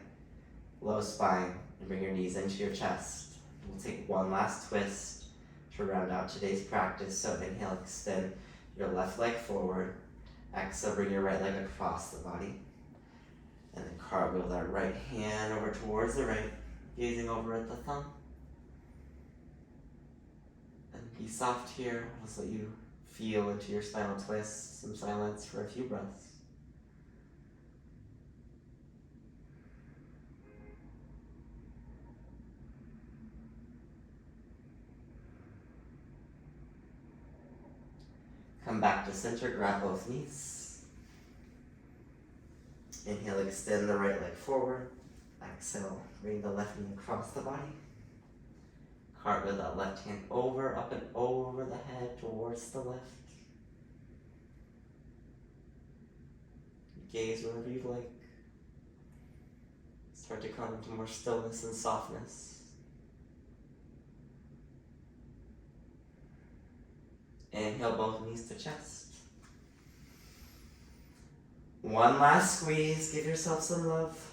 low spine, and bring your knees into your chest. We'll take one last twist to round out today's practice. So inhale, extend your left leg forward. Exhale, bring your right leg across the body. And then cartwheel that right hand over towards the right, gazing over at the thumb. And be soft here. I'll just let you feel into your spinal twist, some silence for a few breaths. Come back to center, grab both knees. Inhale, extend the right leg forward. Exhale, bring the left knee across the body. Cartwheel that left hand over, up and over the head towards the left. Gaze wherever you'd like. Start to come into more stillness and softness. Inhale, both knees to chest. One last squeeze, give yourself some love.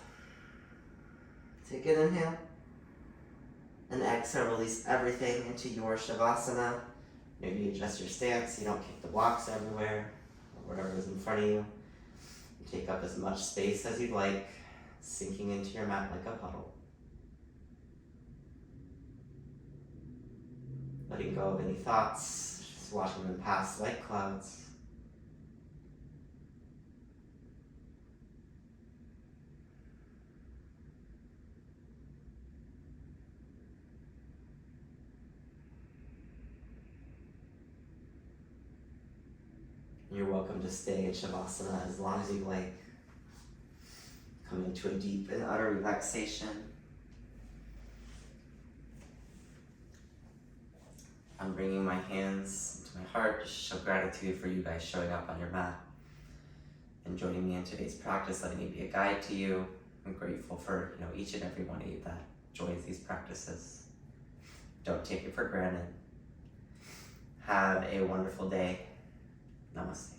Take an inhale. And exhale, release everything into your Shavasana. Maybe adjust your stance, you don't kick the blocks everywhere, or whatever is in front of you. You take up as much space as you'd like, sinking into your mat like a puddle. Letting go of any thoughts, just watching them pass like clouds. You're welcome to stay in Shavasana as long as you like. Come into a deep and utter relaxation. I'm bringing my hands to my heart to show gratitude for you guys showing up on your mat and joining me in today's practice, letting me be a guide to you. I'm grateful for each and every one of you that joins these practices. Don't take it for granted. Have a wonderful day. Namaste.